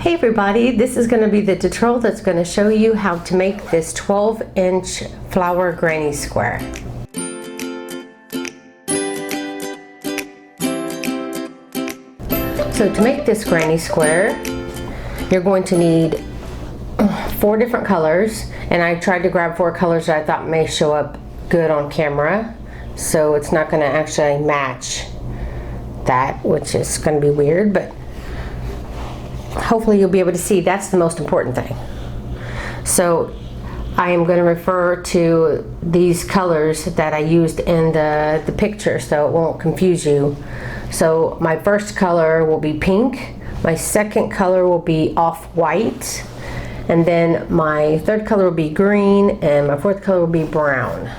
Hey everybody, this is going to be the tutorial that's going to show you how to make this 12-inch flower granny square. So to make this granny square, you're going to need 4 different colors, and I tried to grab 4 colors that I thought may show up good on camera, so it's not going to actually match that, which is going to be weird, but hopefully you'll be able to see. That's the most important thing. So I am going to refer to these colors that I used in the picture so it won't confuse you. So my first color will be pink, my second color will be off-white, and then my third color will be green, and my fourth color will be brown.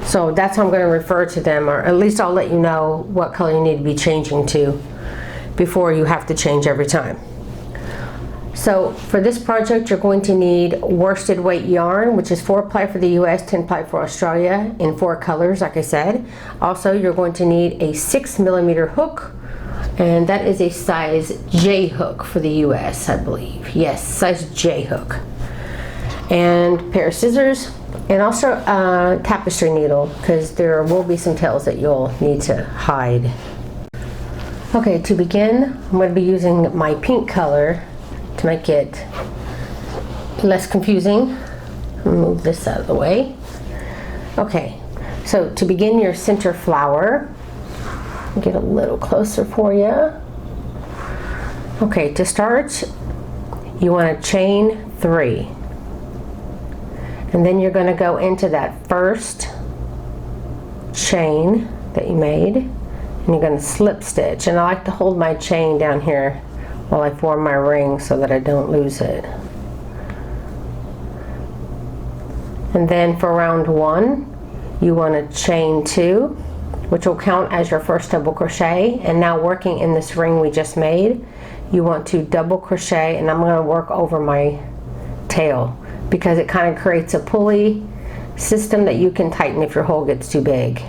So that's how I'm going to refer to them, or at least I'll let you know what color you need to be changing to before you have to change every time. So for this project, you're going to need worsted weight yarn, which is 4 ply for the US, 10 ply for Australia, in 4 colors, like I said. Also, you're going to need a 6mm hook, and that is a size J hook for the US, I believe. Yes, size J hook. And a pair of scissors, and also a tapestry needle, because there will be some tails that you'll need to hide. Okay, to begin, I'm going to be using my pink color to make it less confusing. Move this out of the way. Okay, so to begin your center flower, get a little closer for you. Okay, to start, you want to chain 3. And then you're going to go into that first chain that you made, and you're going to slip stitch. And I like to hold my chain down here while I form my ring so that I don't lose it. And then for round 1, you want to chain 2, which will count as your first double crochet. And now working in this ring we just made, you want to double crochet, and I'm going to work over my tail because it kind of creates a pulley system that you can tighten if your hole gets too big.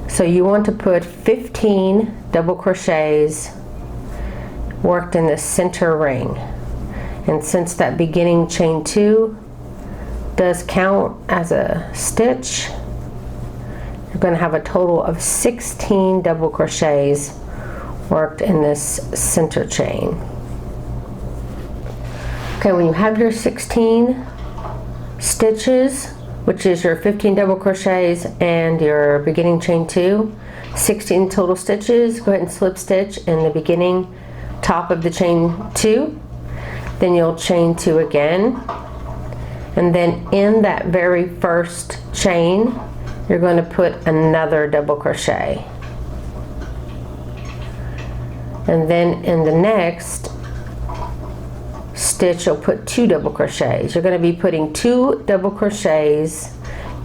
So you want to put 15 double crochets worked in the center ring, and since that beginning chain 2 does count as a stitch, you're going to have a total of 16 double crochets worked in this center chain. Okay, when you have your 16 stitches, which is your 15 double crochets and your beginning chain 2, 16 total stitches, go ahead and slip stitch in the beginning top of the chain 2, then you'll chain 2 again, and then in that very first chain you're going to put another double crochet, and then in the next stitch you'll put 2 double crochets. You're going to be putting 2 double crochets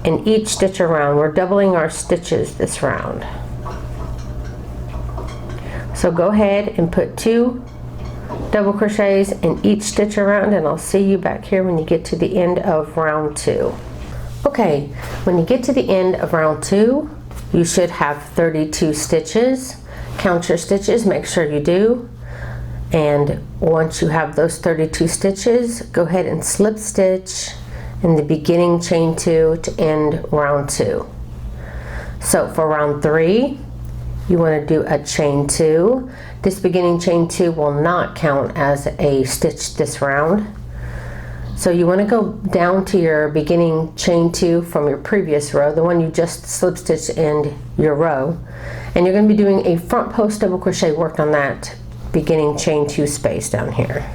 in each stitch around. We're doubling our stitches this round. So go ahead and put 2 double crochets in each stitch around, and I'll see you back here when you get to the end of round 2. Okay, when you get to the end of round 2, you should have 32 stitches. Count your stitches, make sure you do. And once you have those 32 stitches, go ahead and slip stitch in the beginning chain 2 to end round 2. So for round 3, you want to do a chain 2. This beginning chain 2 will not count as a stitch this round. So you want to go down to your beginning chain 2 from your previous row, the one you just slip stitched in your row, and you're going to be doing a front post double crochet worked on that beginning chain 2 space down here.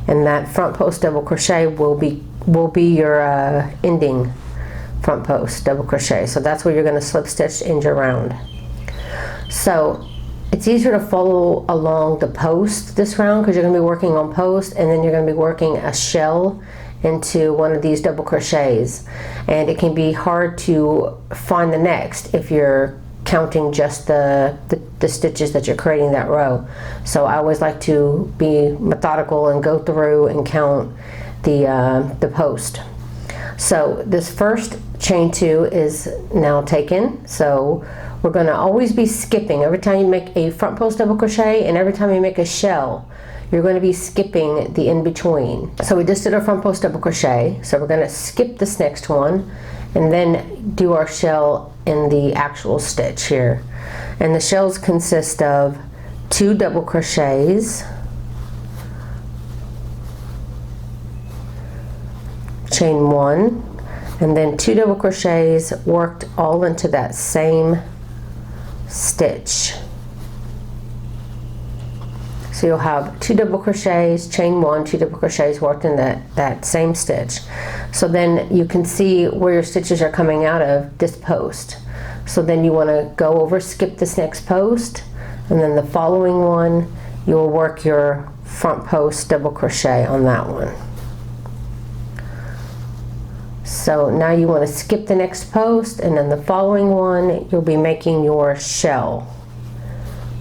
And that front post double crochet will be your ending front post double crochet. So that's where you're going to slip stitch in your round. So it's easier to follow along the post this round because you're going to be working on post, and then you're going to be working a shell into one of these double crochets, and it can be hard to find the next if you're counting just the stitches that you're creating that row. So I always like to be methodical and go through and count the post. So this first chain 2 is now taken. So we're going to always be skipping every time you make a front post double crochet, and every time you make a shell you're going to be skipping the in between. So we just did our front post double crochet, so we're going to skip this next one and then do our shell in the actual stitch here. And the shells consist of 2 double crochets, chain 1, and then 2 double crochets worked all into that same stitch. So you'll have 2 double crochets, chain 1, 2 double crochets worked in that same stitch. So then you can see where your stitches are coming out of this post. So then you want to go over, skip this next post, and then the following one you'll work your front post double crochet on that one. So now you want to skip the next post, and then the following one you'll be making your shell,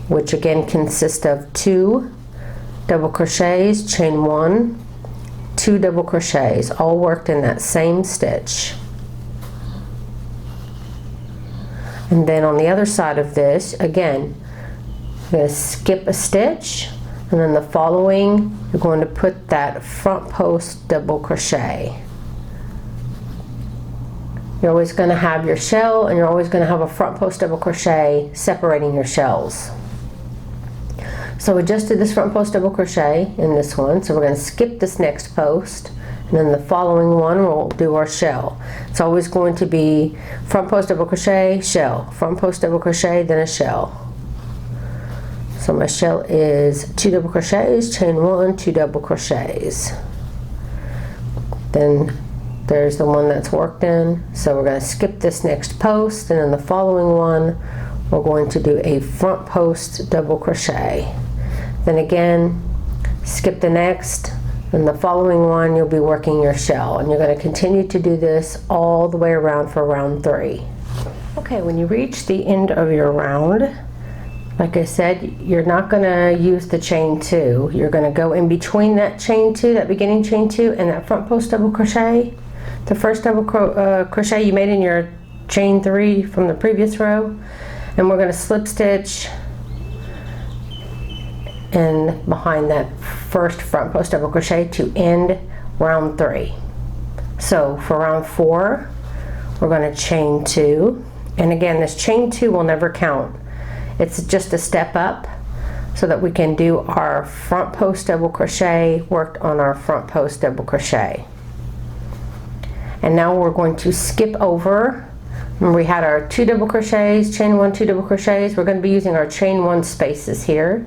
which again consists of 2 double crochets, chain 1, 2 double crochets, all worked in that same stitch. And then on the other side of this, again, you're going to skip a stitch, and then the following you're going to put that front post double crochet. You're always going to have your shell, and you're always going to have a front post double crochet separating your shells. So we just did this front post double crochet in this one, so we're going to skip this next post, and then the following one we'll do our shell. It's always going to be front post double crochet, shell, front post double crochet, then a shell. So my shell is 2 double crochets, chain 1, 2 double crochets. Then there's the one that's worked in, so we're going to skip this next post, and then the following one we're going to do a front post double crochet. Then again, skip the next, and the following one you'll be working your shell, and you're going to continue to do this all the way around for round 3. Okay, when you reach the end of your round, like I said, you're not going to use the chain 2. You're going to go in between that chain 2, that beginning chain 2, and that front post double crochet, the first double crochet you made in your chain 3 from the previous row, and we're going to slip stitch in behind that first front post double crochet to end round 3. So for round 4 we're going to chain 2, and again this chain 2 will never count. It's just a step up so that we can do our front post double crochet worked on our front post double crochet. And now we're going to skip over. Remember we had our 2 double crochets, chain 1, 2 double crochets. We're going to be using our chain 1 spaces here,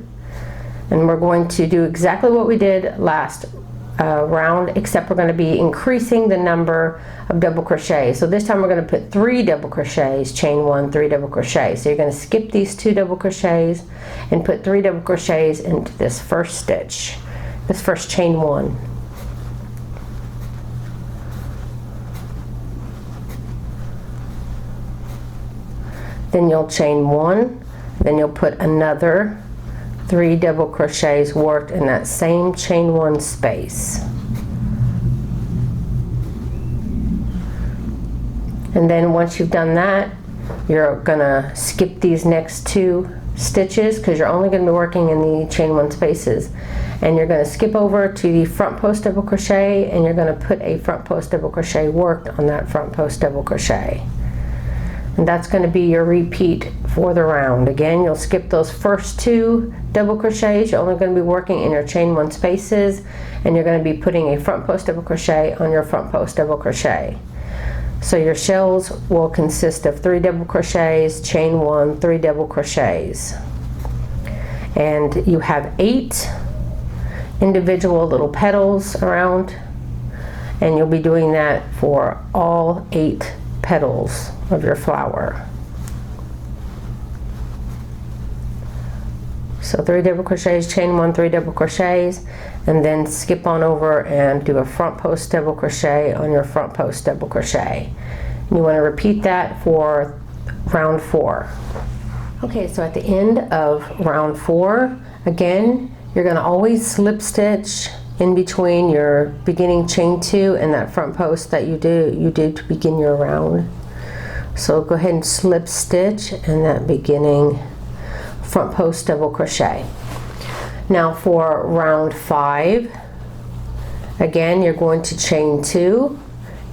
and we're going to do exactly what we did last round, except we're going to be increasing the number of double crochets. So this time we're going to put 3 double crochets, chain 1, 3 double crochets. So you're going to skip these 2 double crochets and put 3 double crochets into this first stitch, this first chain 1. Then you'll chain 1, then you'll put another 3 double crochets worked in that same chain 1 space. And then once you've done that, you're gonna skip these next 2 stitches because you're only going to be working in the chain 1 spaces, and you're going to skip over to the front post double crochet, and you're going to put a front post double crochet worked on that front post double crochet. And that's going to be your repeat for the round. Again, you'll skip those first 2 double crochets. You're only going to be working in your chain 1 spaces, and you're going to be putting a front post double crochet on your front post double crochet. So your shells will consist of 3 double crochets, chain 1, 3 double crochets. And you have 8 individual little petals around, and you'll be doing that for all 8 petals of your flower. So 3 double crochets, chain 1, 3 double crochets, and then skip on over and do a front post double crochet on your front post double crochet. And you want to repeat that for round 4. Okay, so at the end of round 4, again, you're going to always slip stitch in between your beginning chain 2 and that front post that you do to begin your round. So go ahead and slip stitch in that beginning front post double crochet. Now for round 5, again you're going to chain 2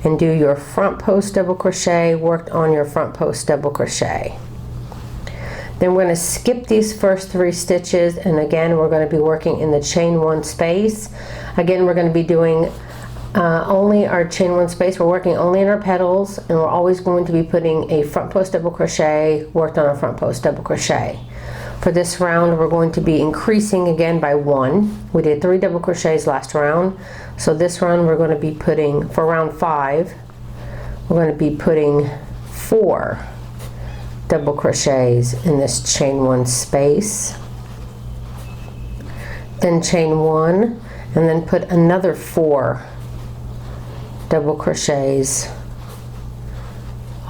and do your front post double crochet worked on your front post double crochet. Then we're going to skip these first 3 stitches, and again we're going to be working in the chain 1 space. Again, we're going to be doing only our chain 1 space. We're working only in our petals, and we're always going to be putting a front post double crochet worked on a front post double crochet. For this round, we're going to be increasing again by 1. We did 3 double crochets last round, so this round we're going to be putting, for round 5, we're going to be putting 4 double crochets in this chain 1 space, then chain 1, and then put another 4 double crochets,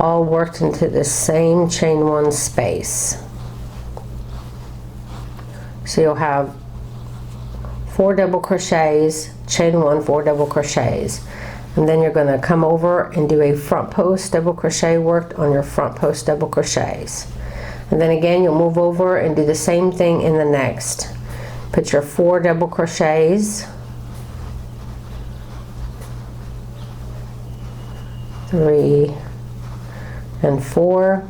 all worked into the same chain 1 space. So you'll have 4 double crochets, chain 1, 4 double crochets. And then you're going to come over and do a front post double crochet worked on your front post double crochets. And then again you'll move over and do the same thing in the next. Put your 4 double crochets, 3 and 4,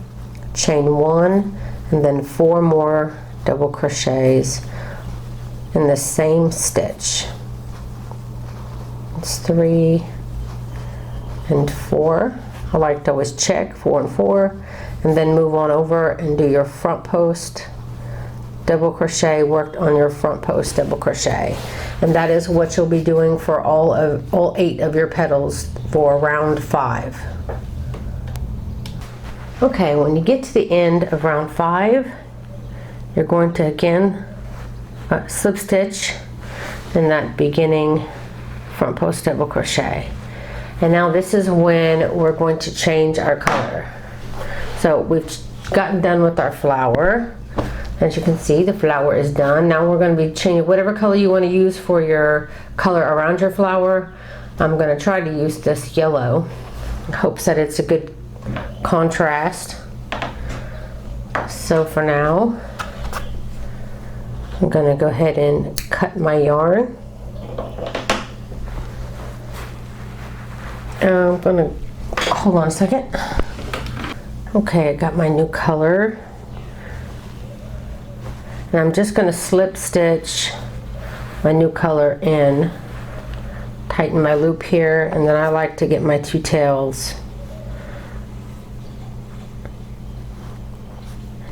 chain 1, and then 4 more double crochets in the same stitch. It's 3 and 4. I like to always check 4 and 4, and then move on over and do your front post double crochet worked on your front post double crochet. And that is what you'll be doing for all 8 of your petals for round 5. Okay, when you get to the end of round 5, you're going to again slip stitch in that beginning front post double crochet. And now this is when we're going to change our color. So we've gotten done with our flower. As you can see, the flower is done. Now we're going to be changing whatever color you want to use for your color around your flower. I'm going to try to use this yellow in hopes that it's a good contrast. So for now, I'm going to go ahead and cut my yarn. I'm going to, hold on a second. Okay, I got my new color. And I'm just going to slip stitch my new color in, tighten my loop here, and then I like to get my 2 tails.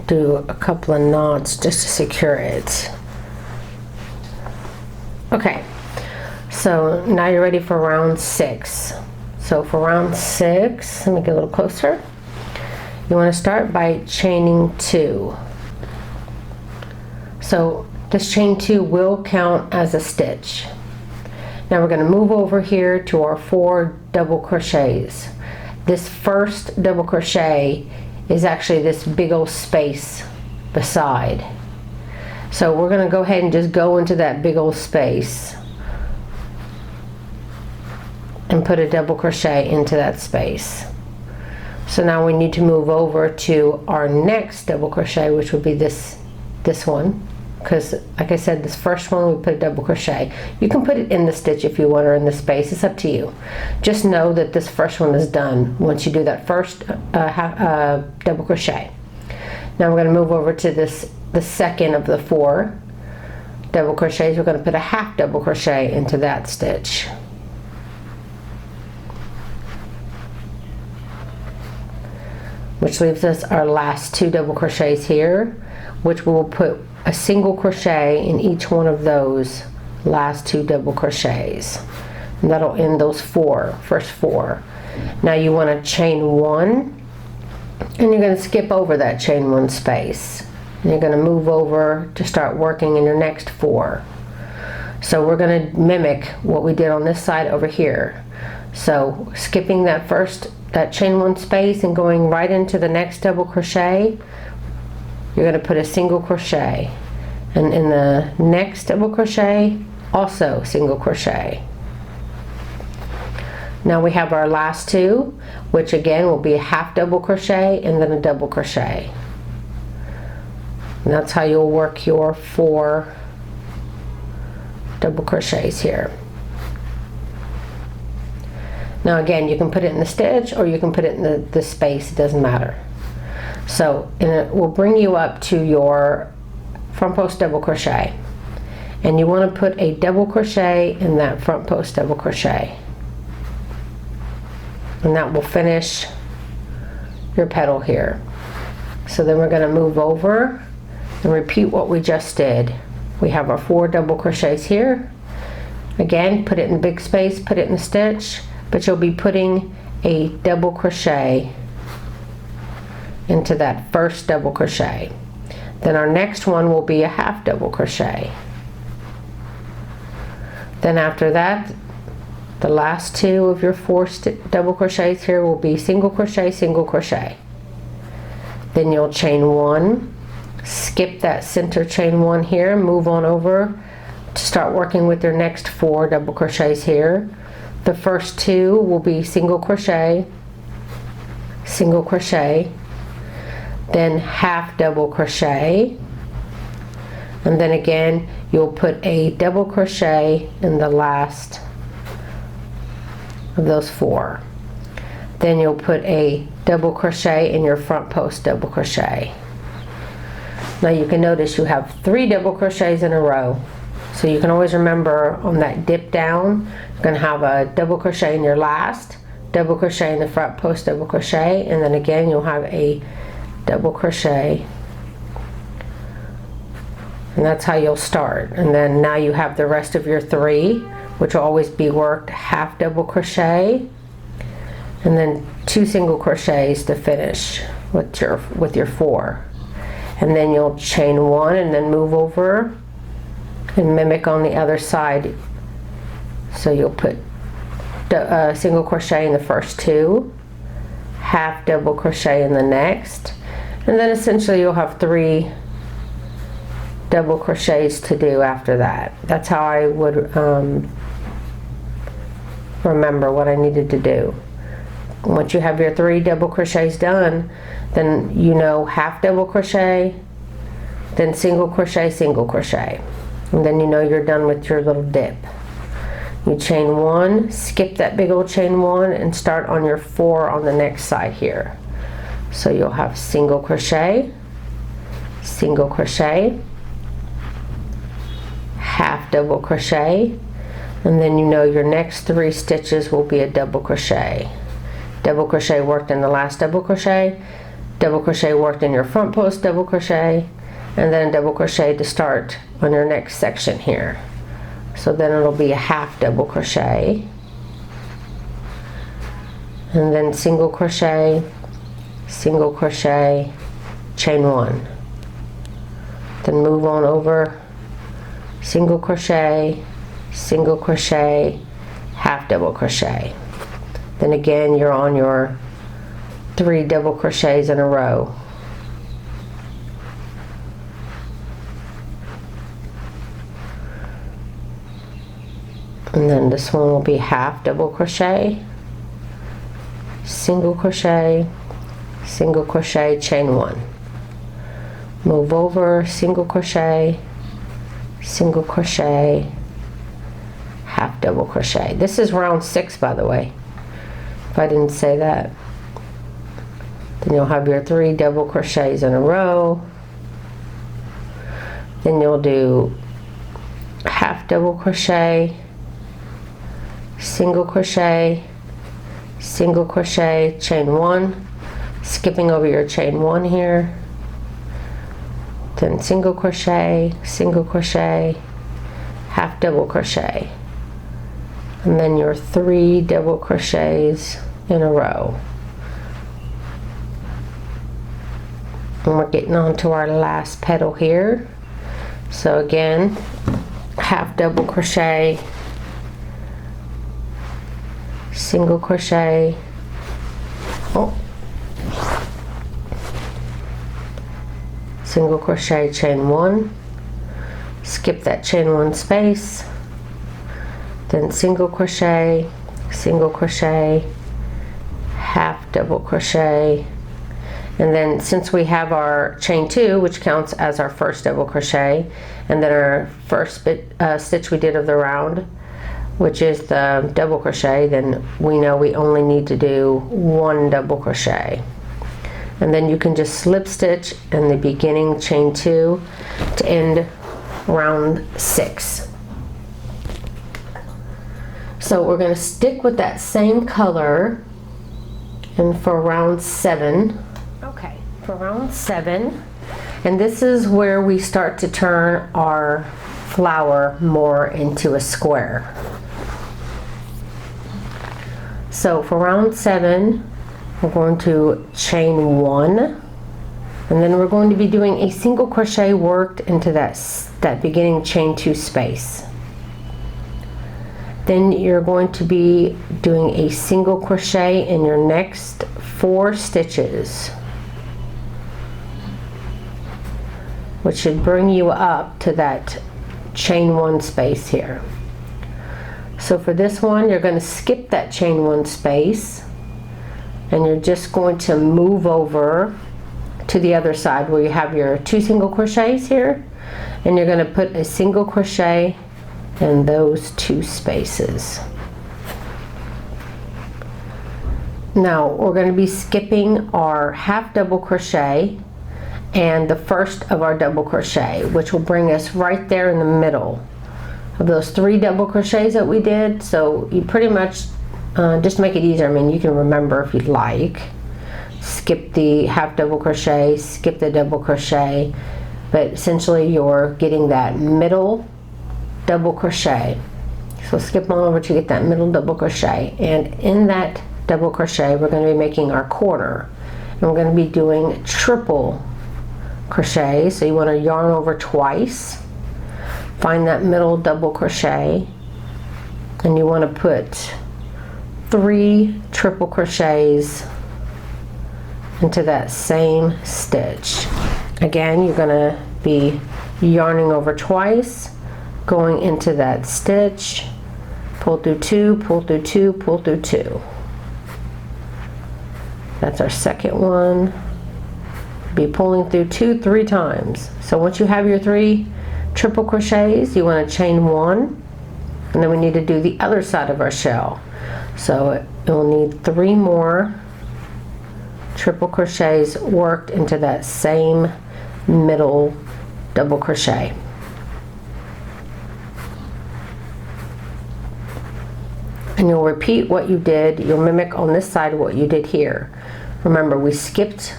Do a couple of knots just to secure it. Okay, so now you're ready for round 6. So for round 6, let me get a little closer. You want to start by chaining 2. So this chain 2 will count as a stitch. Now we're going to move over here to our 4 double crochets. This first double crochet is actually this big old space beside. So we're going to go ahead and just go into that big old space and put a double crochet into that space. So now we need to move over to our next double crochet, which would be this one, because like I said, this first one we put a double crochet. You can put it in the stitch if you want, or in the space, it's up to you. Just know that this first one is done once you do that first double crochet. Now we're going to move over to the second of the 4 double crochets. We're going to put a half double crochet into that stitch. Which leaves us our last 2 double crochets here, which we will put a single crochet in each one of those last 2 double crochets. And that'll end those first 4. Now you want to chain 1, and you're going to skip over that chain 1 space. And you're going to move over to start working in your next 4. So we're going to mimic what we did on this side over here. So skipping that chain 1 space and going right into the next double crochet, you're going to put a single crochet, and in the next double crochet also single crochet. Now we have our last two, which again will be a half double crochet and then a double crochet. And that's how you'll work your 4 double crochets here. Now again, you can put it in the stitch or you can put it in the space, it doesn't matter. So, and it will bring you up to your front post double crochet. And you want to put a double crochet in that front post double crochet. And that will finish your petal here. So then we're going to move over and repeat what we just did. We have our 4 double crochets here. Again, put it in the big space, put it in the stitch, but you'll be putting a double crochet into that first double crochet. Then our next one will be a half double crochet. Then after that, the last 2 of your 4 double crochets here will be single crochet, single crochet. Then you'll chain 1, skip that center chain 1 here, move on over to start working with your next 4 double crochets here. The first 2 will be single crochet, then half double crochet, and then again you'll put a double crochet in the last of those 4. Then you'll put a double crochet in your front post double crochet. Now you can notice you have 3 double crochets in a row. So you can always remember on that dip down, you're going to have a double crochet in your last, double crochet in the front post double crochet, and then again you'll have a double crochet. And that's how you'll start. And then now you have the rest of your 3, which will always be worked half double crochet, and then 2 single crochets to finish with your 4. And then you'll chain 1 and then move over and mimic on the other side. So you'll put single crochet in the first 2, half double crochet in the next, and then essentially you'll have 3 double crochets to do after that. That's how I would remember what I needed to do. Once you have your 3 double crochets done, then you know half double crochet, then single crochet, and then you know you're done with your little dip. You chain 1, skip that big old chain 1, and start on your 4 on the next side here. So you'll have single crochet, half double crochet, and then you know your next 3 stitches will be a double crochet. Double crochet worked in the last double crochet worked in your front post double crochet, and then a double crochet to start on your next section here. So then it'll be a half double crochet, and then single crochet, chain 1, then move on over, single crochet, half double crochet. Then again you're on your 3 double crochets in a row. And then this one will be half double crochet, single crochet, chain 1. Move over, single crochet, half double crochet. This is round 6, by the way, if I didn't say that. Then you'll have your 3 double crochets in a row. Then you'll do half double crochet, single crochet, chain 1, skipping over your chain 1 here, then single crochet, half double crochet, and then your 3 double crochets in a row. And we're getting on to our last petal here. So again, half double crochet, single crochet, single crochet, chain 1, skip that chain 1 space, then single crochet, single crochet, half double crochet, and then since we have our chain 2, which counts as our first double crochet, and then our first stitch we did of the round, which is the double crochet, then we know we only need to do 1 double crochet. And then you can just slip stitch in the beginning chain 2 to end round 6. So we're going to stick with that same color, and for round 7. Okay, for round 7, and this is where we start to turn our flower more into a square. So for round 7, we're going to chain 1, and then we're going to be doing a single crochet worked into that beginning chain 2 space. Then you're going to be doing a single crochet in your next 4 stitches, which should bring you up to that chain 1 space here. So for this one, you're going to skip that chain 1 space, and you're just going to move over to the other side where you have your 2 single crochets here, and you're going to put a single crochet in those 2 spaces. Now we're going to be skipping our half double crochet and the first of our double crochet, which will bring us right there in the middle of those 3 double crochets that we did. So you pretty much just make it easier. I mean, you can remember if you'd like. Skip the half double crochet, skip the double crochet, but essentially you're getting that middle double crochet. So skip on over to get that middle double crochet, and in that double crochet we're going to be making our corner, and we're going to be doing triple crochet. So you want to yarn over twice, find that middle double crochet, and you want to put 3 triple crochets into that same stitch. Again, you're going to be yarning over twice, going into that stitch, pull through 2, pull through 2, pull through 2. That's our second one. Be pulling through 2 3 times. So once you have your 3 triple crochets, you want to chain 1, and then we need to do the other side of our shell. So you'll need 3 more triple crochets worked into that same middle double crochet. And you'll repeat what you did, you'll mimic on this side what you did here. Remember, we skipped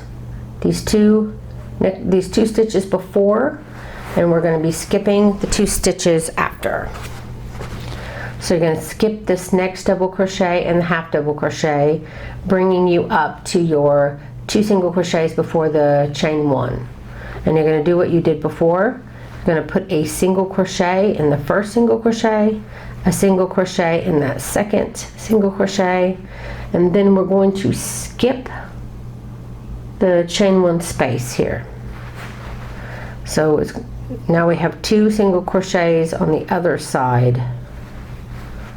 these two stitches before, and we're going to be skipping the 2 stitches after. So you're going to skip this next double crochet and the half double crochet, bringing you up to your 2 single crochets before the chain 1. And you're going to do what you did before. You're going to put a single crochet in the first single crochet, a single crochet in that second single crochet, and then we're going to skip the chain 1 space here. So now we have 2 single crochets on the other side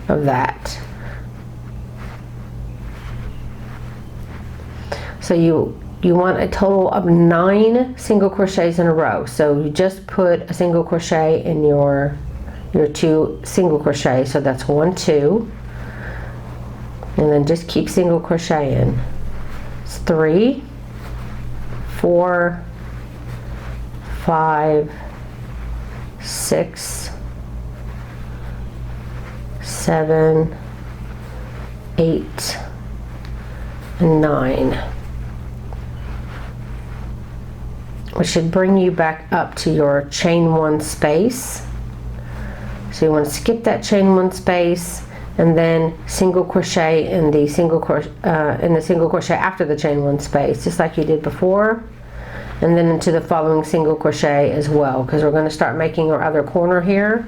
of that. So you want a total of 9 single crochets in a row. So you just put a single crochet in your 2 single crochets. So that's 1 2, and then just keep single crocheting. It's 3 4 5 6 7 8 and 9, which should bring you back up to your chain 1 space. So you want to skip that chain 1 space and then single crochet in the single crochet after the chain 1 space, just like you did before, and then into the following single crochet as well, because we're going to start making our other corner here.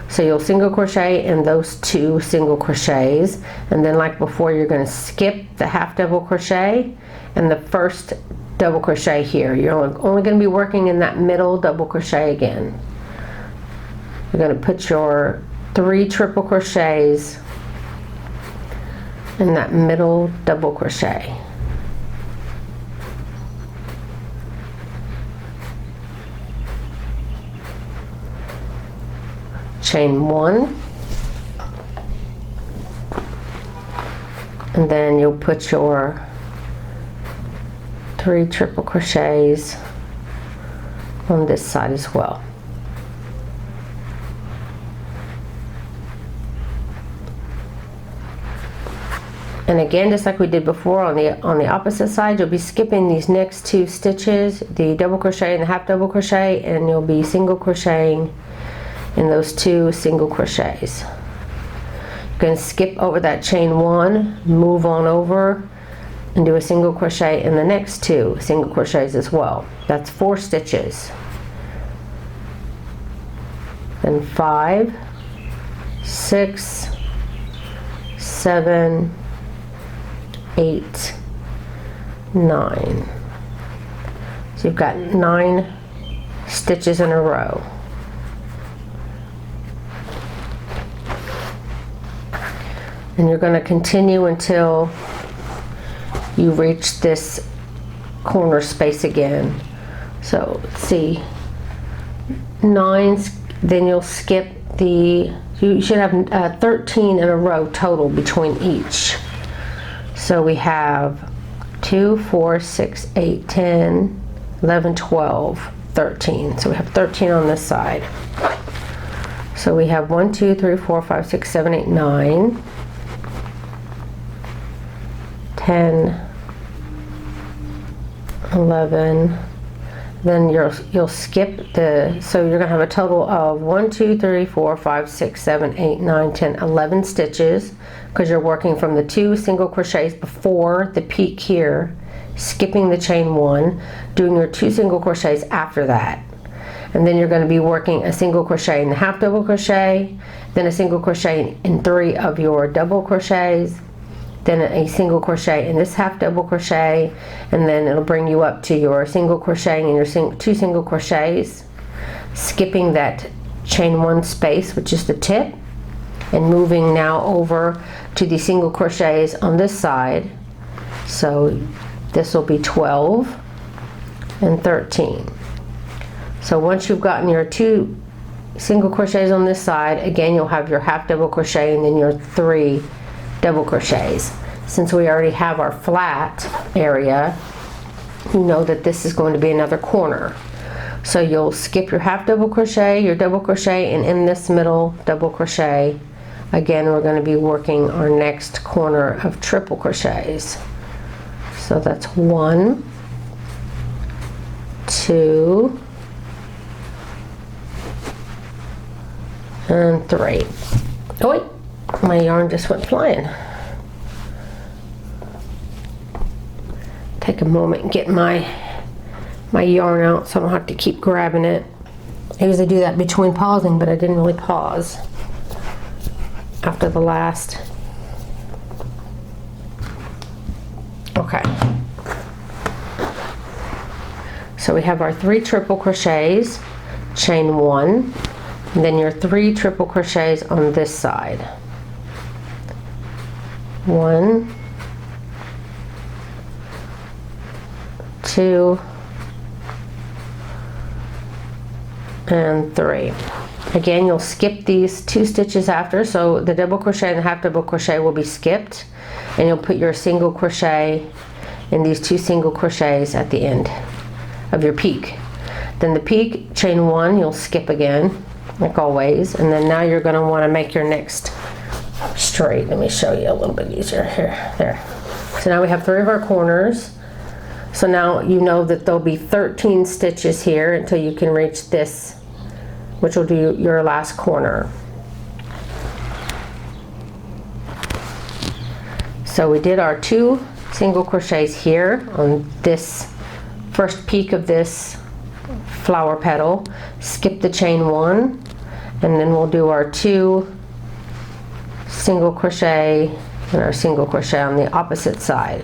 So you'll single crochet in those 2 single crochets, and then like before you're going to skip the half double crochet and the first double crochet here. You're only going to be working in that middle double crochet again. You're going to put your 3 triple crochets in that middle double crochet. Chain 1, and then you'll put your 3 triple crochets on this side as well. And again, just like we did before, on the opposite side, you'll be skipping these next 2 stitches, the double crochet and the half double crochet, and you'll be single crocheting in those 2 single crochets. You can skip over that chain 1, move on over, and do a single crochet in the next 2 single crochets as well. That's 4 stitches. Then 5, 6, 7, 8, 9. So you've got 9 stitches in a row. And you're going to continue until you reach this corner space again. So let's see, 9, then you'll skip the, you should have 13 in a row total between each. So we have 2, 4, 6, 8, 10, 11, 12, 13. So we have 13 on this side. So we have 1, 2, 3, 4, 5, 6, 7, 8, 9, 10, 11, then you'll skip the, so you're going to have a total of 1, 2, 3, 4, 5, 6, 7, 8, 9, 10, 11 stitches, because you're working from the 2 single crochets before the peak here, skipping the chain 1, doing your 2 single crochets after that. And then you're going to be working a single crochet in the half double crochet, then a single crochet in 3 of your double crochets, then a single crochet in this half double crochet, and then it'll bring you up to your single crocheting in your 2 single crochets, skipping that chain 1 space, which is the tip, and moving now over to the single crochets on this side. So this will be 12 and 13. So once you've gotten your 2 single crochets on this side, again you'll have your half double crochet and then your 3 double crochets. Since we already have our flat area, you know that this is going to be another corner. So you'll skip your half double crochet, your double crochet, and in this middle double crochet, again we're going to be working our next corner of triple crochets. So that's 1, 2, and 3. Oh wait, my yarn just went flying. Take a moment and get my yarn out so I don't have to keep grabbing it. I usually do that between pausing, but I didn't really pause after the last. Okay. So we have our 3 triple crochets, chain 1, and then your 3 triple crochets on this side. 1, 2, and 3. Again, you'll skip these 2 stitches after, so the double crochet and the half double crochet will be skipped, and you'll put your single crochet in these 2 single crochets at the end of your peak. Then the peak, chain 1, you'll skip again, like always, and then now you're going to want to make your next straight. Let me show you a little bit easier here. There. So now we have 3 of our corners. So now you know that there'll be 13 stitches here until you can reach this, which will do your last corner. So we did our 2 single crochets here on this first peak of this flower petal, skip the chain 1, and then we'll do our 2 single crochet and our single crochet on the opposite side,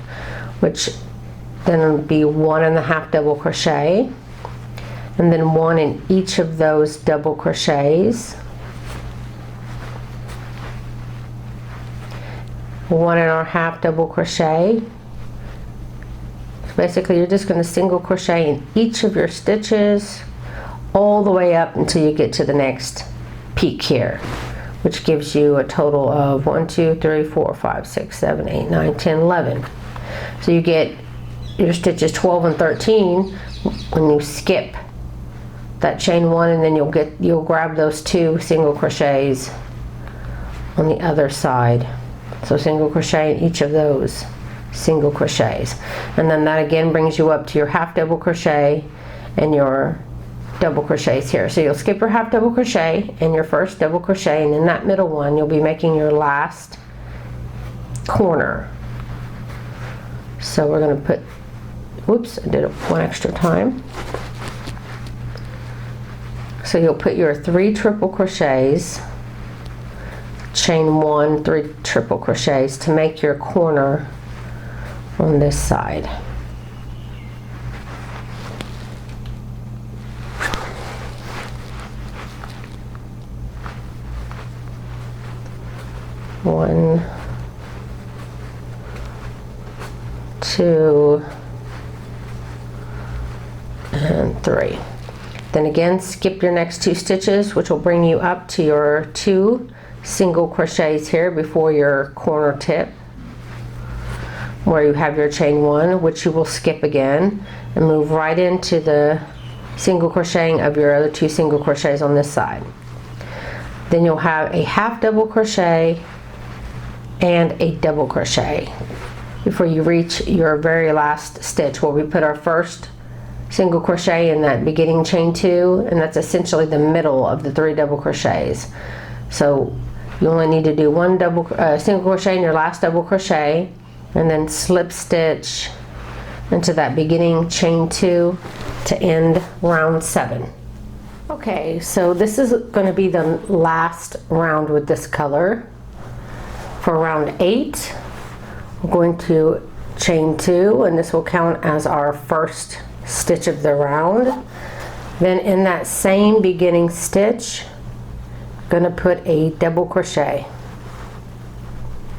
which then it'll be 1 and a half double crochet, and then 1 in each of those double crochets, 1.5 double crochet. So basically you're just going to single crochet in each of your stitches all the way up until you get to the next peak here, which gives you a total of 1, 2, 3, 4, 5, 6, 7, 8, 9, 10, 11. So you get your stitches 12 and 13 when you skip that chain 1, and then you'll grab those 2 single crochets on the other side. So single crochet in each of those single crochets, and then that again brings you up to your half double crochet and your double crochets here. So you'll skip your half double crochet and your first double crochet, and in that middle one you'll be making your last corner. So we're going to put, whoops, I did it one extra time. So you'll put your 3 triple crochets, chain 1, 3 triple crochets to make your corner on this side. One, 2, and 3. Then again, skip your next 2 stitches, which will bring you up to your 2 single crochets here before your corner tip, where you have your chain 1, which you will skip again and move right into the single crocheting of your other 2 single crochets on this side. Then you'll have a half double crochet and a double crochet before you reach your very last stitch, where we put our first single crochet in that beginning chain 2, and that's essentially the middle of the 3 double crochets. So you only need to do 1 single crochet in your last double crochet, and then slip stitch into that beginning chain 2 to end round 7. Okay, so this is going to be the last round with this color. For round 8, we're going to chain 2, and this will count as our first stitch of the round. Then in that same beginning stitch, I'm going to put a double crochet.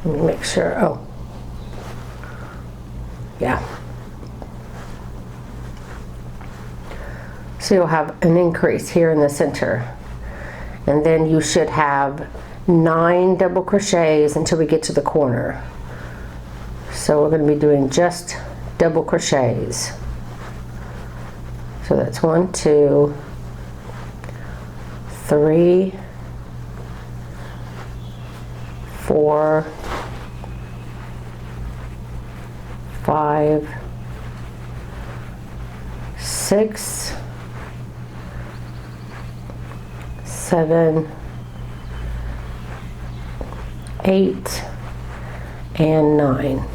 Let me make sure, oh, yeah. So you'll have an increase here in the center, and then you should have 9 double crochets until we get to the corner. So we're going to be doing just double crochets. So that's 1, 2, 3, 4, 5, 6, 7, 8, and 9.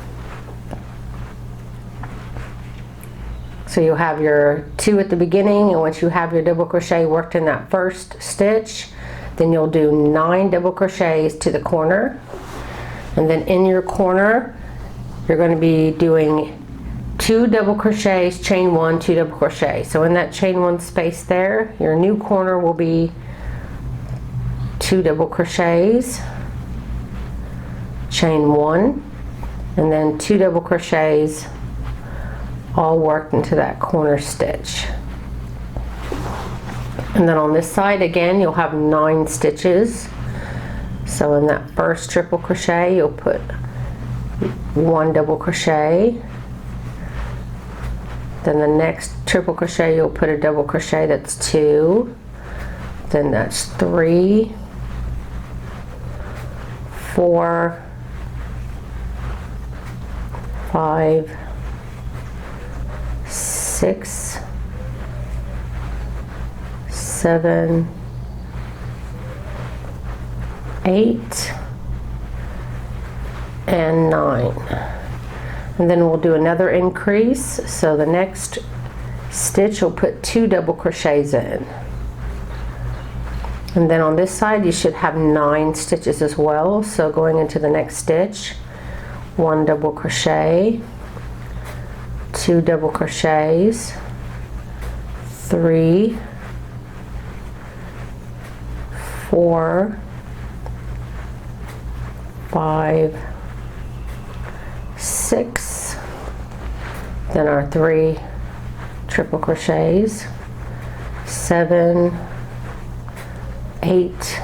So you'll have your 2 at the beginning, and once you have your double crochet worked in that first stitch, then you'll do 9 double crochets to the corner, and then in your corner you're going to be doing 2 double crochets, chain 1, 2 double crochet. So in that chain 1 space there, your new corner will be 2 double crochets, chain 1, and then 2 double crochets, all worked into that corner stitch. And then on this side again you'll have 9 stitches. So in that first triple crochet you'll put 1 double crochet. Then the next triple crochet you'll put a double crochet, that's 2. Then that's 3, 4, 5, 6, 7, 8, and 9. And then we'll do another increase. So the next stitch you'll put 2 double crochets in. And then on this side you should have 9 stitches as well. So going into the next stitch, 1 double crochet, 2 double crochets, 3, 4, 5, 6, then our 3 triple crochets, 7, 8,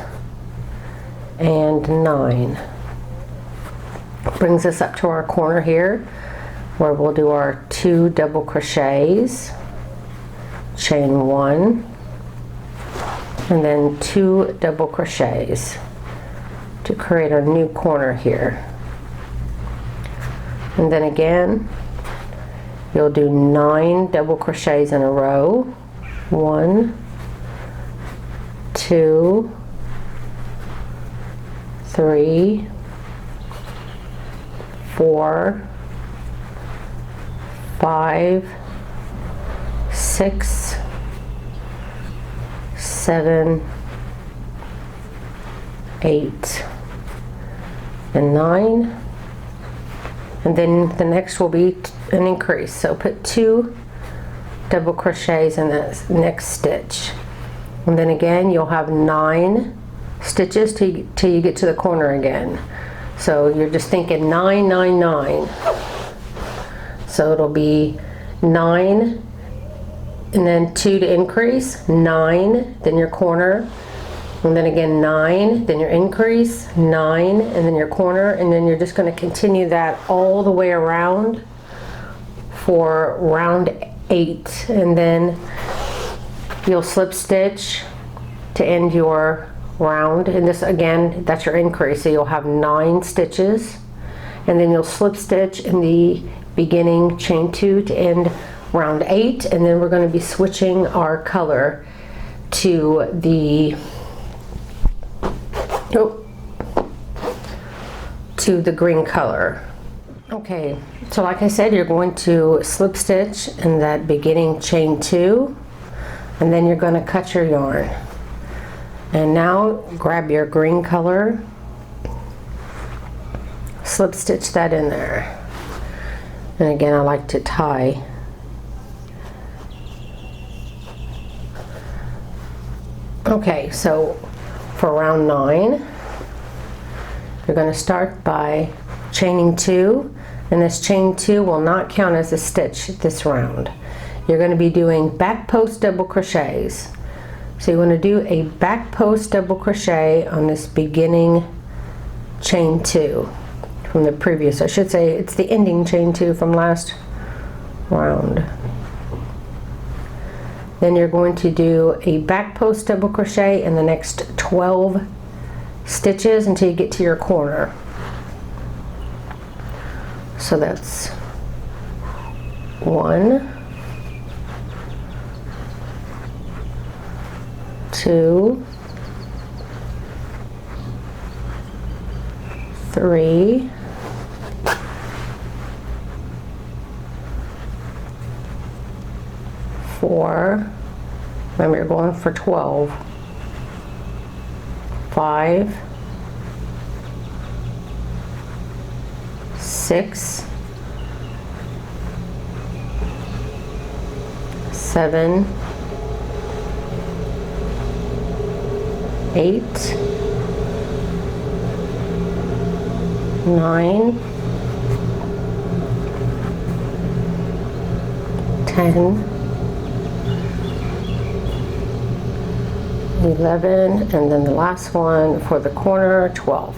and 9. Brings us up to our corner here where we'll do our 2 double crochets, chain 1, and then 2 double crochets to create our new corner here. And then again, you'll do 9 double crochets in a row. 1, 2, 3, 4, 5, 6, 7, 8, and 9. And then the next will be an increase. So put 2 double crochets in the next stitch. And then again, you'll have 9 stitches till you get to the corner again. So you're just thinking 9, 9, 9. So it'll be 9, and then 2 to increase, 9, then your corner, and then again 9, then your increase, 9, and then your corner, and then you're just going to continue that all the way around for round 8, and then you'll slip stitch to end your round. And this again, that's your increase, so you'll have 9 stitches, and then you'll slip stitch in the beginning, chain 2 to end round 8, and then we're going to be switching our color to the green color. Okay, so like I said, you're going to slip stitch in that beginning chain 2, and then you're going to cut your yarn. And now grab your green color, slip stitch that in there. And again, I like to tie. Okay, so for round 9, you're going to start by chaining 2, and this chain 2 will not count as a stitch this round. You're going to be doing back post double crochets. So you want to do a back post double crochet on this beginning chain 2 from the previous, I should say it's the ending chain 2 from last round. Then you're going to do a back post double crochet in the next 12 stitches until you get to your corner. So that's 1, 2, 3, 4, remember you're going for 12, 5, 6, 7, 8, 9, 10, 11, and then the last one for the corner, 12.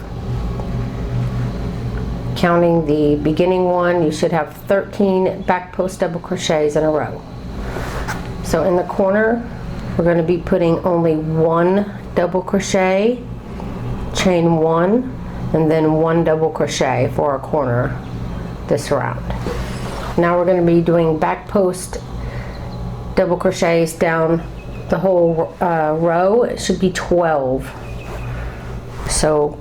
Counting the beginning one, you should have 13 back post double crochets in a row. So in the corner, we're going to be putting only 1 double crochet, chain 1, and then 1 double crochet for our corner this round. Now we're going to be doing back post double crochets down the whole row. It should be 12. So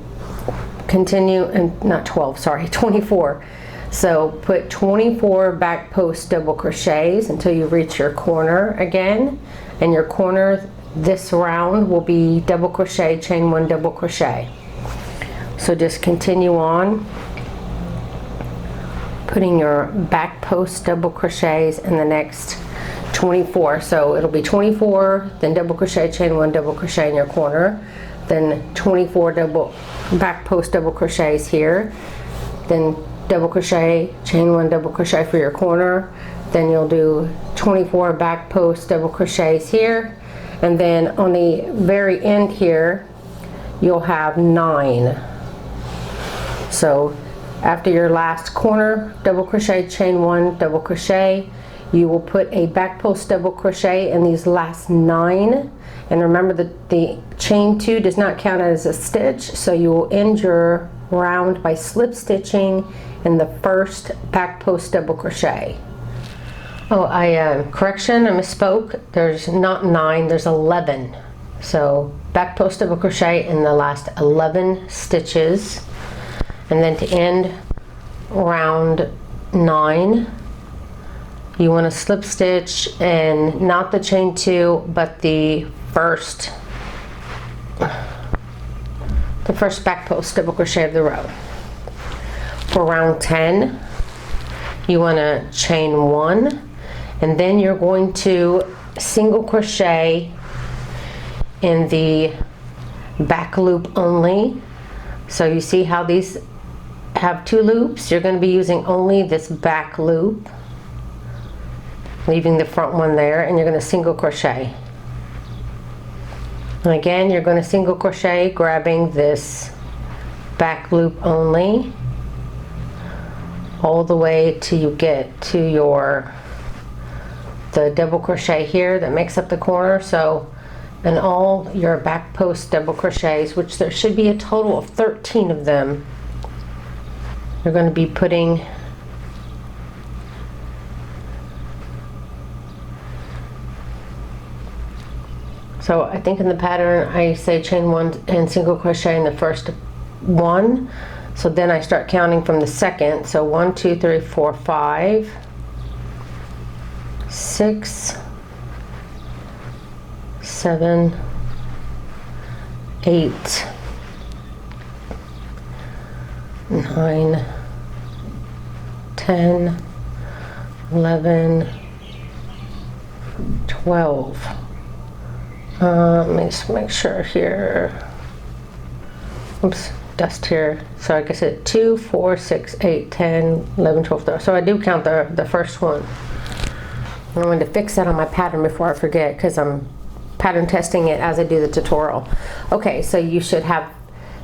continue, and not 12, sorry, 24. So put 24 back post double crochets until you reach your corner again, and your corner this round will be double crochet, chain 1 double crochet. So just continue on putting your back post double crochets in the next 24. So it'll be 24, then double crochet, chain 1 double crochet in your corner, then 24 double back post double crochets here, then double crochet, chain 1 double crochet for your corner, then you'll do 24 back post double crochets here, and then on the very end here you'll have 9. So after your last corner double crochet, chain 1 double crochet, you will put a back post double crochet in these last 9, and remember that the chain 2 does not count as a stitch, so you will end your round by slip stitching in the first back post double crochet. Oh, correction, I misspoke. There's not 9, there's 11. So back post double crochet in the last 11 stitches, and then to end round 9 you want to slip stitch, and not the chain 2 but the first back post double crochet of the row. For round 10 you want to chain 1, and then you're going to single crochet in the back loop only. So you see how these have 2 loops? You're going to be using only this back loop, leaving the front one there, and you're going to single crochet. And again, you're going to single crochet, grabbing this back loop only all the way till you get to the double crochet here that makes up the corner. So in all your back post double crochets, which there should be a total of 13 of them, you're going to be putting so I think in the pattern I say chain 1 and single crochet in the first one, so then I start counting from the second. So 1 2 3 4 5 6 7 8 9 10 11 12. Let me just make sure here. Oops, dust here. So I guess it's 2 4 6 8 10 11 12 13. So I do count the first one. I wanted to fix that on my pattern before I forget, because I'm pattern testing it as I do the tutorial. Okay, so you should have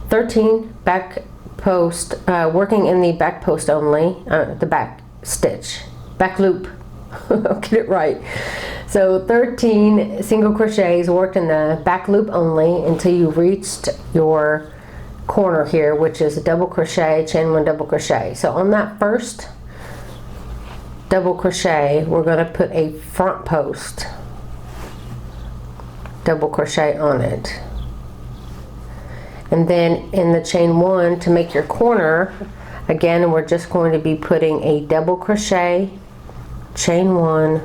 13 back post, working in the back post only, the back stitch, back loop. I'll get it right. So 13 single crochets worked in the back loop only until you reached your corner here, which is a double crochet, chain 1 double crochet. So on that first double crochet, we're going to put a front post double crochet on it, and then in the chain 1 to make your corner, again we're just going to be putting a double crochet, chain 1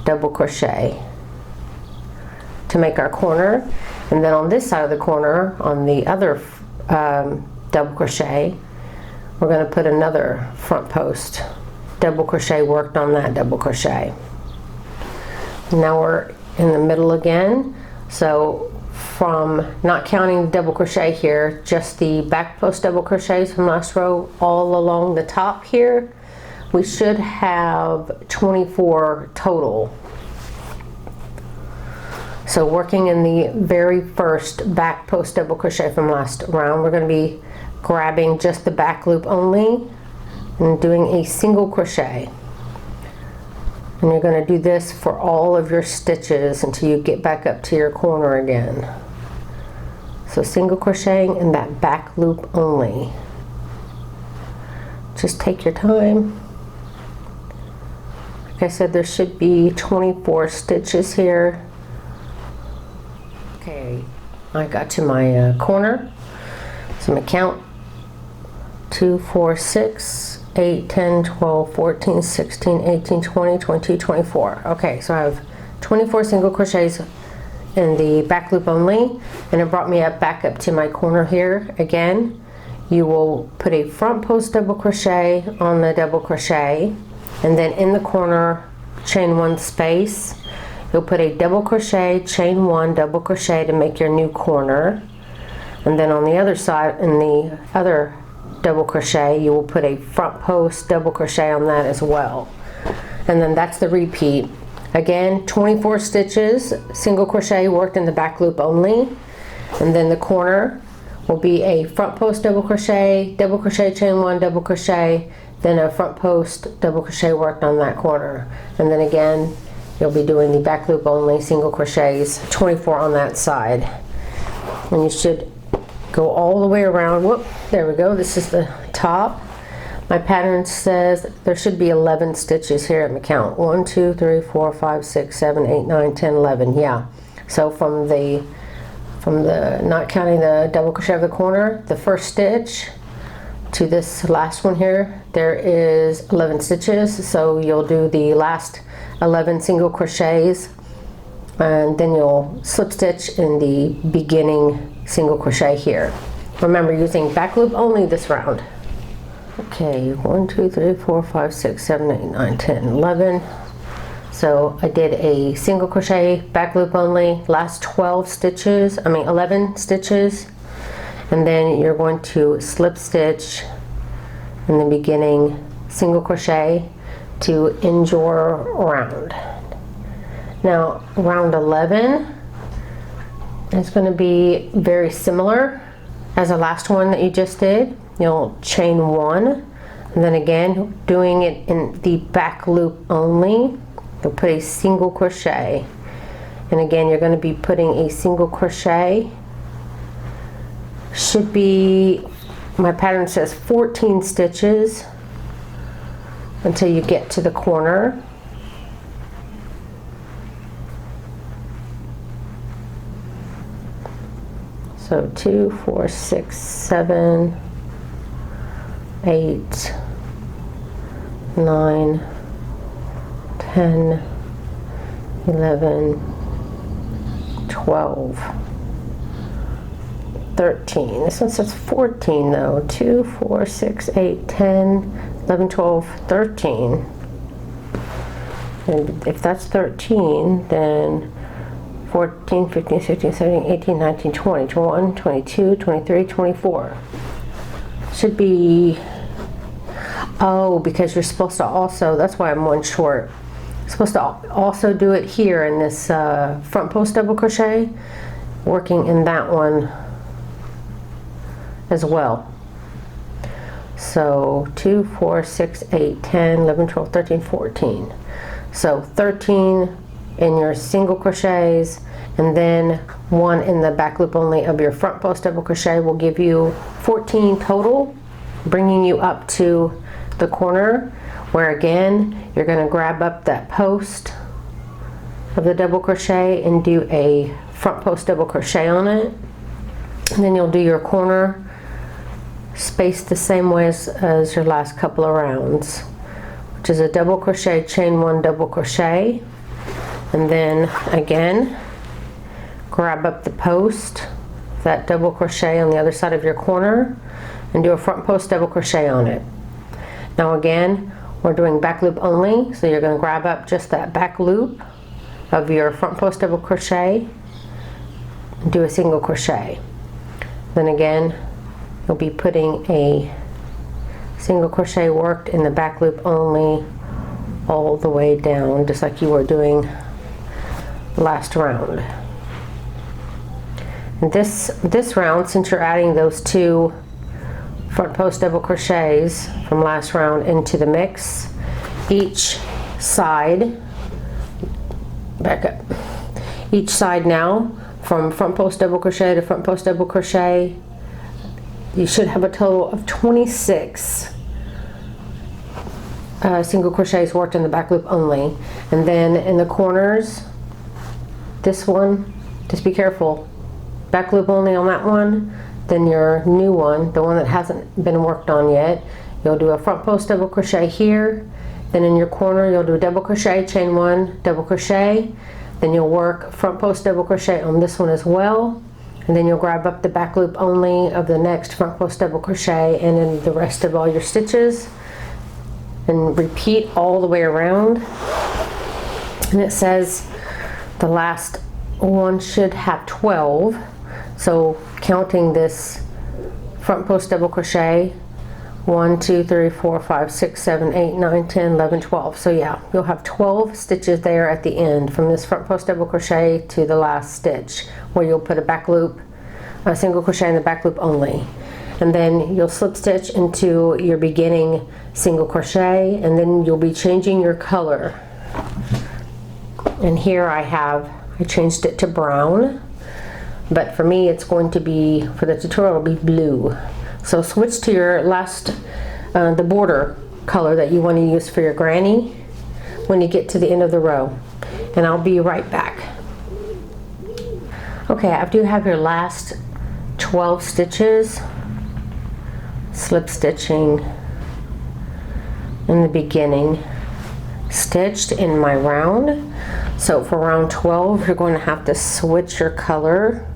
double crochet to make our corner. And then on this side of the corner, on the other double crochet, we're going to put another front post double crochet worked on that double crochet. Now we're in the middle again, so from not counting the double crochet here, just the back post double crochets from last row all along the top here, we should have 24 total. So working in the very first back post double crochet from last round, we're going to be grabbing just the back loop only and doing a single crochet. And you're going to do this for all of your stitches until you get back up to your corner again. So single crocheting in that back loop only. Just take your time. Like I said, there should be 24 stitches here. Okay, I got to my corner. So I'm going to count 2 4 6 8 10 12 14 16 18 20 22 24. Okay, so I have 24 single crochets in the back loop only, and it brought me back up to my corner here. Again, you will put a front post double crochet on the double crochet, and then in the corner chain 1 space, you'll put a double crochet, chain 1 double crochet to make your new corner. And then on the other side, in the other double crochet, you will put a front post double crochet on that as well. And then that's the repeat. Again, 24 stitches, single crochet worked in the back loop only. And then the corner will be a front post double crochet, chain one, double crochet, then a front post double crochet worked on that corner. And then again, you'll be doing the back loop only, single crochets, 24 on that side. And you should go all the way around. Whoop, there we go. This is the top. My pattern says there should be 11 stitches here at my count. 1, 2, 3, 4, 5, 6, 7, 8, 9, 10, 11. Yeah. So from the not counting the double crochet of the corner, the first stitch to this last one here, there is 11 stitches. So you'll do the last 11 single crochets, and then you'll slip stitch in the beginning single crochet here. Remember, using back loop only this round. Okay, 1, 2, 3, 4, 5, 6, 7, 8, 9, 10, 11. So I did a single crochet, back loop only, last 11 stitches, and then you're going to slip stitch in the beginning single crochet to end your round. Now, round 11 is going to be very similar as the last one that you just did. You'll chain one, and then again, doing it in the back loop only, you'll put a single crochet. And again, you're going to be putting a single crochet. Should be, my pattern says 14 stitches until you get to the corner. So 2, 4, 6, 7, 8, 9, 10, 11, 12, 13. This one says 14 though. 2, 4, 6, 8, 10, 11, 12, 13. And if that's 13, then 14, 15, 16, 17, 18, 19, 20, 21, 22, 23, 24. Should be, oh, because you're supposed to also, that's why I'm one short. You're supposed to also do it here in this front post double crochet, working in that one as well. So 2, 4, 6, 8, 10, 11, 12, 13, 14. So 13 in your single crochets, and then one in the back loop only of your front post double crochet will give you 14 total, bringing you up to the corner, where again you're going to grab up that post of the double crochet and do a front post double crochet on it, and then you'll do your corner spaced the same way as your last couple of rounds, which is a double crochet, chain one, double crochet, and then again grab up the post, that double crochet on the other side of your corner, and do a front post double crochet on it. Now again, we're doing back loop only, so you're going to grab up just that back loop of your front post double crochet and do a single crochet. Then again, you'll be putting a single crochet worked in the back loop only all the way down, just like you were doing last round. And this round, since you're adding those two front post double crochets from last round into the mix, each side, back up, each side now from front post double crochet to front post double crochet, you should have a total of 26 single crochets worked in the back loop only. And then in the corners, this one, just be careful, back loop only on that one. Then your new one, the one that hasn't been worked on yet, you'll do a front post double crochet here. Then in your corner you'll do a double crochet, chain one, double crochet. Then you'll work front post double crochet on this one as well. And then you'll grab up the back loop only of the next front post double crochet and in the rest of all your stitches, and repeat all the way around. And it says the last one should have 12, so counting this front post double crochet 1, 2, 3, 4, 5, 6, 7, 8, 9, 10, 11, 12. So yeah, you'll have 12 stitches there at the end from this front post double crochet to the last stitch, where you'll put a back loop, a single crochet in the back loop only. And then you'll slip stitch into your beginning single crochet, and then you'll be changing your color. And here I changed it to brown, but for me it's going to be, for the tutorial, it'll be blue. So switch to your last, the border color that you want to use for your granny when you get to the end of the row. And I'll be right back. Okay, after you have your last 12 stitches, slip stitching in the beginning, stitched in my round. So for round 12, you're going to have to switch your color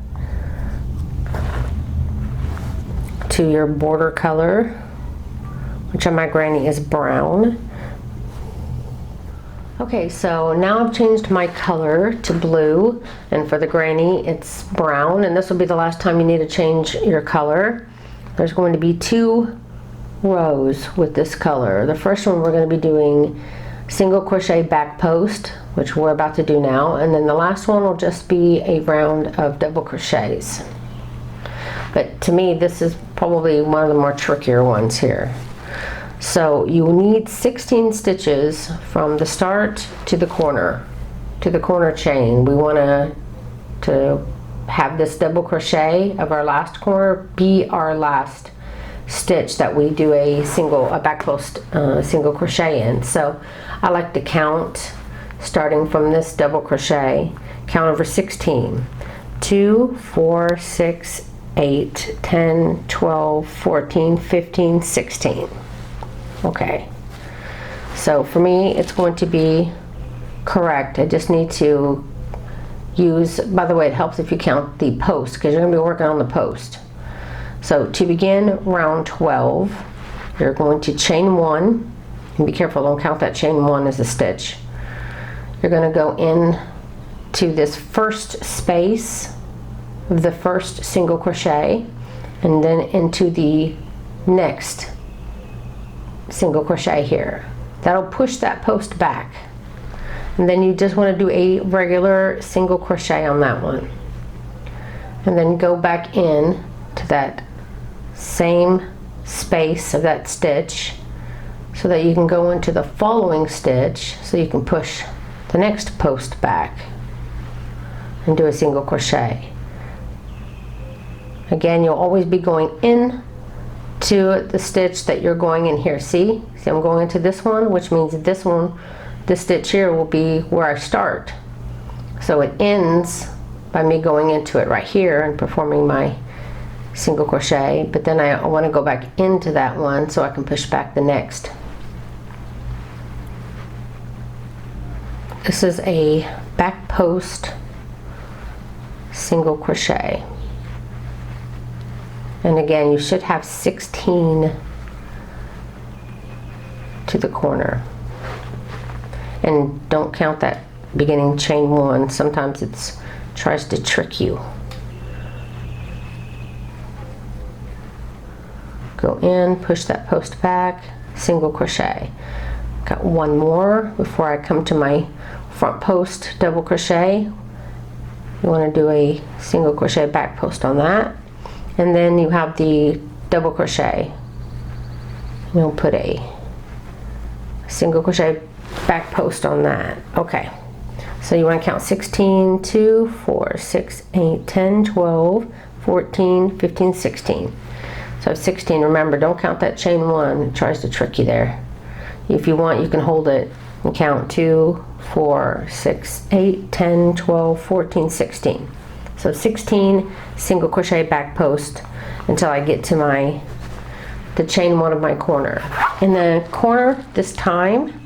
to your border color, which on my granny is brown. Okay, so now I've changed my color to blue, and for the granny it's brown, and this will be the last time you need to change your color. There's going to be 2 rows with this color. The first one we're going to be doing single crochet back post, which we're about to do now, and then the last one will just be a round of double crochets. But to me, this is probably one of the more trickier ones here. So you need 16 stitches from the start to the corner chain. We want to have this double crochet of our last corner be our last stitch that we do a back post single crochet in. So I like to count, starting from this double crochet, count over 16. 2, 4, 6, 8, 10, 12, 14, 15, 16. Okay, so for me it's going to be correct. I just need to use, by the way, it helps if you count the post, because you're going to be working on the post. So to begin round 12, you're going to chain 1, and be careful, don't count that chain 1 as a stitch. You're going to go in to this first space of the first single crochet, and then into the next single crochet here. That'll push that post back, and then you just want to do a regular single crochet on that one, and then go back in to that same space of that stitch so that you can go into the following stitch, so you can push the next post back and do a single crochet. Again, you'll always be going in to the stitch that you're going in here. See I'm going into this one, which means this one, this stitch here will be where I start. So it ends by me going into it right here and performing my single crochet, but then I want to go back into that one so I can push back the next. This is a back post single crochet. And again, you should have 16 to the corner. And don't count that beginning chain 1. Sometimes it tries to trick you. Go in, push that post back, single crochet. Got one more before I come to my front post double crochet. You want to do a single crochet back post on that. And then you have the double crochet. We'll put a single crochet back post on that. Okay, so you want to count 16, 2, 4, 6, 8, 10, 12, 14, 15, 16. So I have 16. Remember, don't count that chain 1. It tries to trick you there. If you want, you can hold it and count 2, 4, 6, 8, 10, 12, 14, 16. So 16 single crochet back post until I get to the chain 1 of my corner. In the corner this time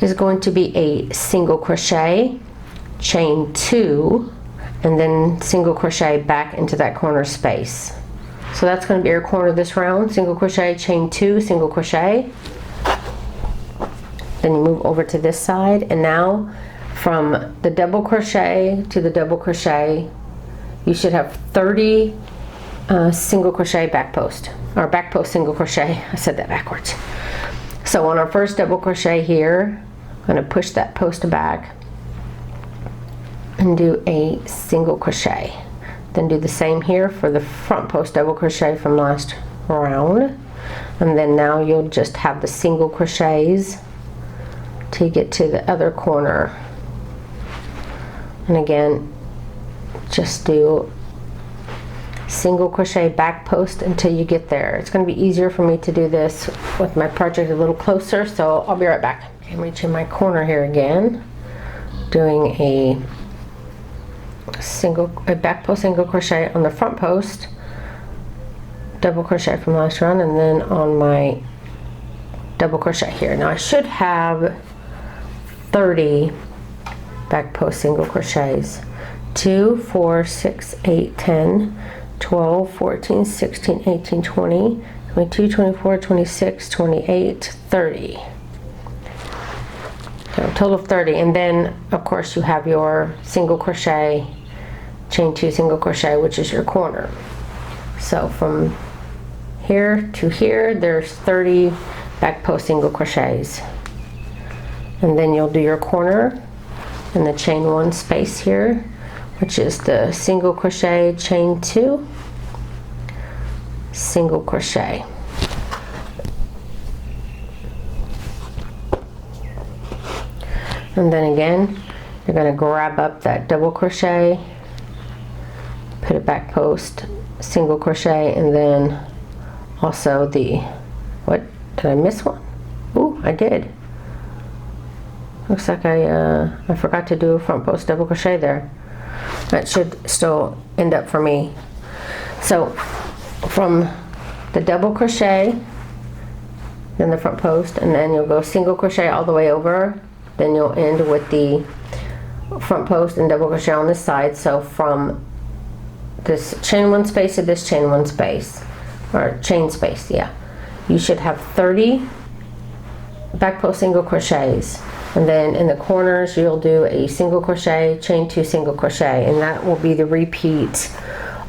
is going to be a single crochet, chain 2, and then single crochet back into that corner space. So that's going to be your corner this round. Single crochet, chain 2, single crochet. Then you move over to this side, and now from the double crochet to the double crochet, you should have 30 single crochet back post, or back post single crochet. I said that backwards. So on our first double crochet here, I'm going to push that post back and do a single crochet. Then do the same here for the front post double crochet from last round. And then now you'll just have the single crochets to get to the other corner. And again, just do single crochet back post until you get there. It's going to be easier for me to do this with my project a little closer, so I'll be right back. I'm reaching my corner here again, doing a back post single crochet on the front post, double crochet from last round, and then on my double crochet here. Now I should have 30 back post single crochets. 2, 4, 6, 8, 10, 12, 14, 16, 18, 20, 22, 24, 26, 28, 30. So a total of 30. And then of course you have your single crochet, chain 2 single crochet, which is your corner. So from here to here there's 30 back post single crochets. And then you'll do your corner in the chain 1 space here, which is the single crochet, chain 2, single crochet. And then again, you're going to grab up that double crochet, put it back post, single crochet, and then also the, what, did I miss one? Ooh, I did. Looks like I forgot to do a front post double crochet there. That should still end up for me. So from the double crochet, then the front post, and then you'll go single crochet all the way over, then you'll end with the front post and double crochet on this side. So from this chain 1 space to this chain 1 space, or chain space, yeah, you should have 30 back post single crochets. And then in the corners you'll do a single crochet, chain 2 single crochet, and that will be the repeat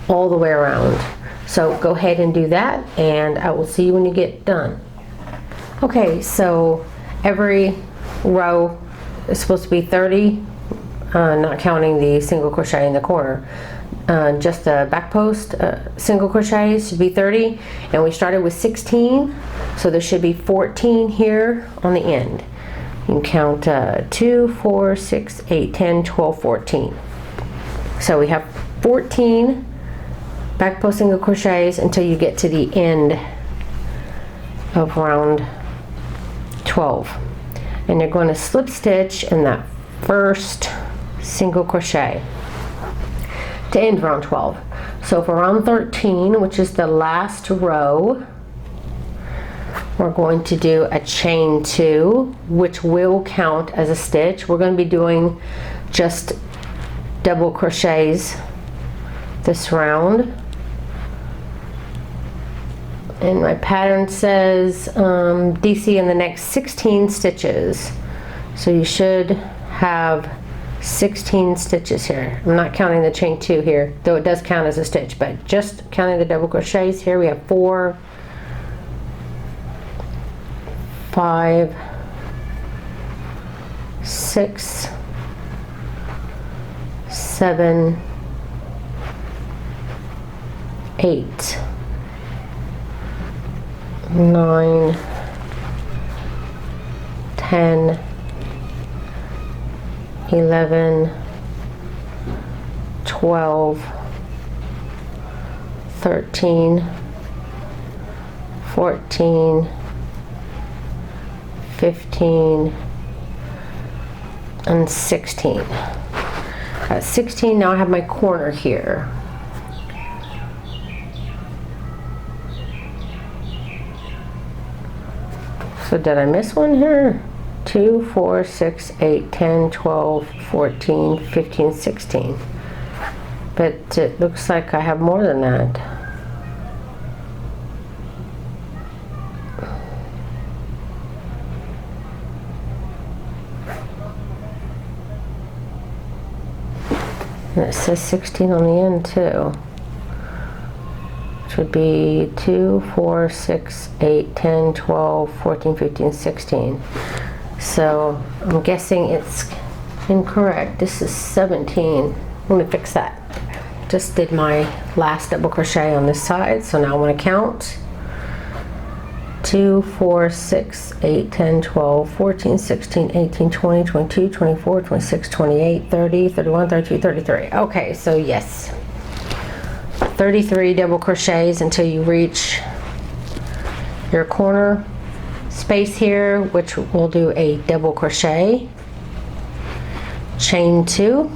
all the way around. So go ahead and do that, and I will see you when you get done. Okay, so every row is supposed to be 30, not counting the single crochet in the corner. Just the back post single crochets should be 30, and we started with 16, so there should be 14 here on the end. You can count 2, 4, 6, 8, 10, 12, 14. So we have 14 back post single crochets until you get to the end of round 12. And you're going to slip stitch in that first single crochet to end round 12. So for round 13, which is the last row, we're going to do a chain 2, which will count as a stitch. We're going to be doing just double crochets this round. And my pattern says DC in the next 16 stitches. So you should have 16 stitches here. I'm not counting the chain 2 here, though it does count as a stitch, but just counting the double crochets here, we have 4, 5, 6, 7, 8, 9, 10, 11, 12, 13, 14, 15, and 16. At 16, now I have my corner here. So did I miss one here? 2, 4, 6, 8, 10, 12, 14, 15, 16. But it looks like I have more than that. And it says 16 on the end too. would be 2, 4, 6, 8, 10, 12, 14, 15, 16. So I'm guessing it's incorrect. This is 17. Let me fix that. Just did my last double crochet on this side, so now I want to count. 2, 4, 6, 8, 10, 12, 14, 16, 18, 20, 22, 24, 26, 28, 30, 31, 32, 33. Okay, so yes, 33 double crochets until you reach your corner space here, which we'll do a double crochet, chain 2,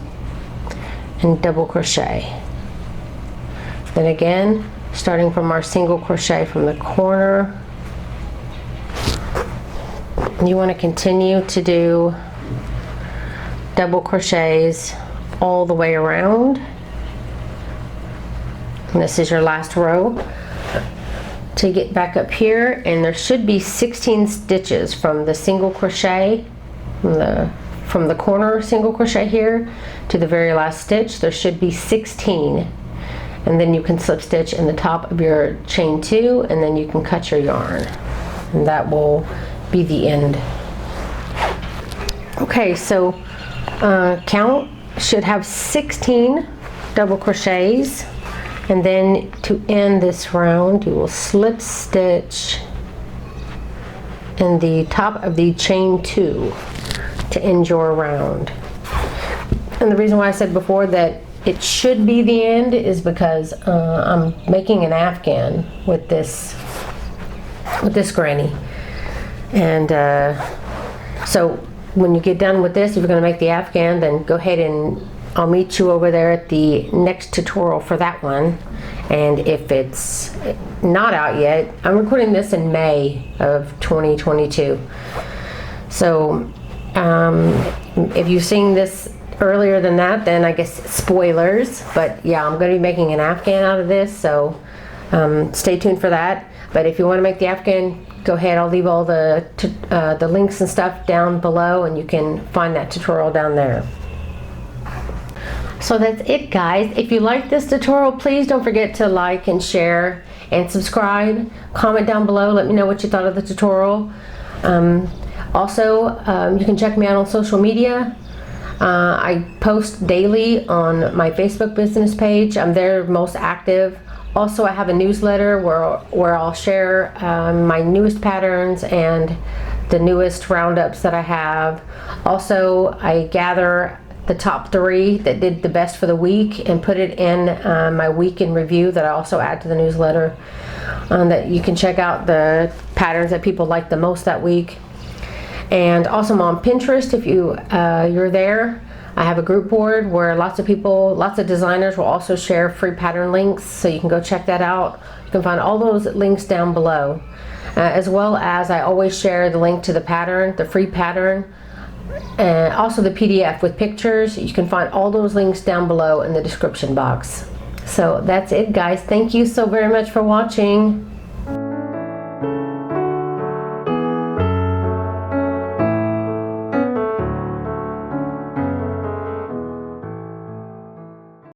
and double crochet. Then again, starting from our single crochet from the corner, you want to continue to do double crochets all the way around. And this is your last row. To get back up here, and there should be 16 stitches from the single crochet, from the corner single crochet here to the very last stitch. There should be 16. And then you can slip stitch in the top of your chain 2, and then you can cut your yarn. And that will be the end. Okay, so count should have 16 double crochets, and then to end this round you will slip stitch in the top of the chain 2 to end your round. And the reason why I said before that it should be the end is because I'm making an afghan with this granny. And so when you get done with this, if you're going to make the afghan, then go ahead and I'll meet you over there at the next tutorial for that one. And if it's not out yet, I'm recording this in May of 2022. So if you've seen this earlier than that, then I guess spoilers. But yeah, I'm going to be making an afghan out of this, so stay tuned for that. But if you want to make the afghan, go ahead. I'll leave all the links and stuff down below, and you can find that tutorial down there. So that's it, guys. If you like this tutorial, please don't forget to like and share and subscribe. Comment down below. Let me know what you thought of the tutorial. Also, you can check me out on social media. I post daily on my Facebook business page. I'm there most active. Also, I have a newsletter where I'll share my newest patterns and the newest roundups that I have. Also, I gather the top 3 that did the best for the week and put it in my week in review that I also add to the newsletter. That you can check out the patterns that people like the most that week. And also I'm on Pinterest. If you're there, I have a group board where lots of people, lots of designers will also share free pattern links, so you can go check that out. You can find all those links down below. As well as I always share the link to the pattern, the free pattern, and also the PDF with pictures. You can find all those links down below in the description box. So that's it, guys. Thank you so very much for watching.